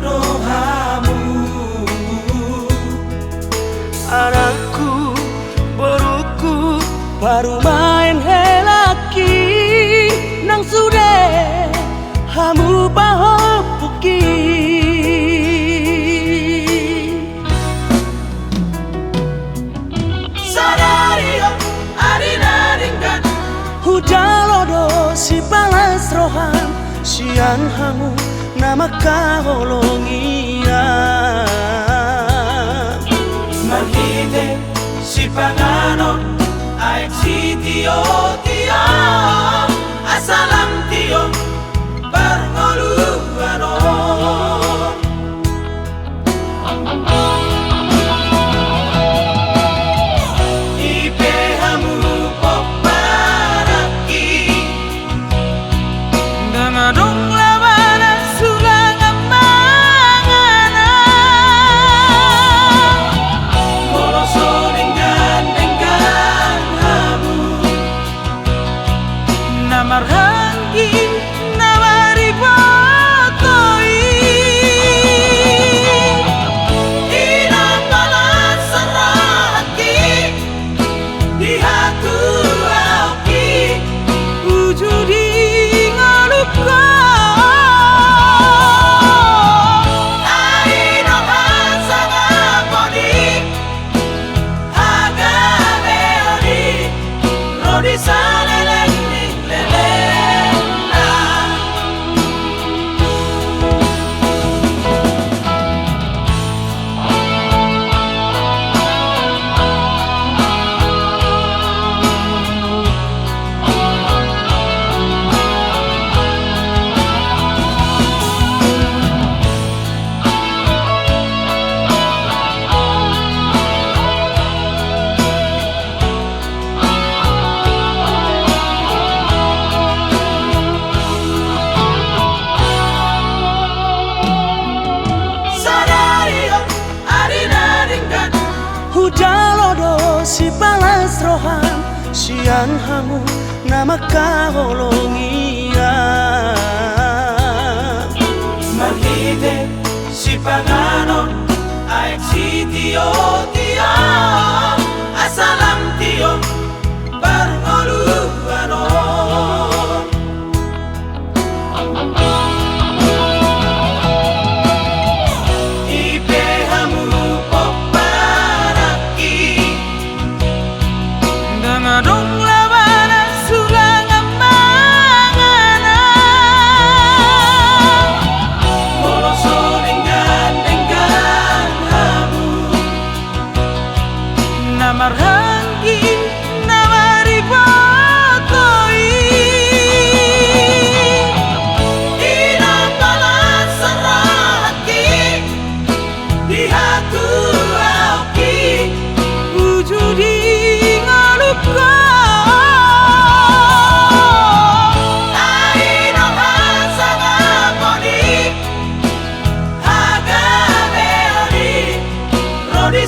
dohamu. Anakku beruku baru main helaki nang sude hamu baho puki. Sadario adina ringkan Hujalodo si balas rohan sian hamu nama kaholongia. Manhite si panganon ay si tio tia asalam tio barngoluano. Ipe hamu poparaki Nangadong labanan sulang amangana. molosoningan dengan hamu. Namarhangi nawaribotoi Inapalan sarati di hatu auki ujudi ngaluka. aino hasangaponi hagabeoni rodi saleleni lelena. Sadario adina ringkan Hujalodo si balas rohan sian hamu nama kaholongia. Manhite si panganon ay si tio tia asalam tio barngoluano. Ipe hamu poparaki Nangadong labanan sulang amangana. molosoningan dengan hamu. Namarhangi nawaribotoi Inapalan sarati di hatu auki ujudi ngaluka. aino hasangaponi hagabeoni rodi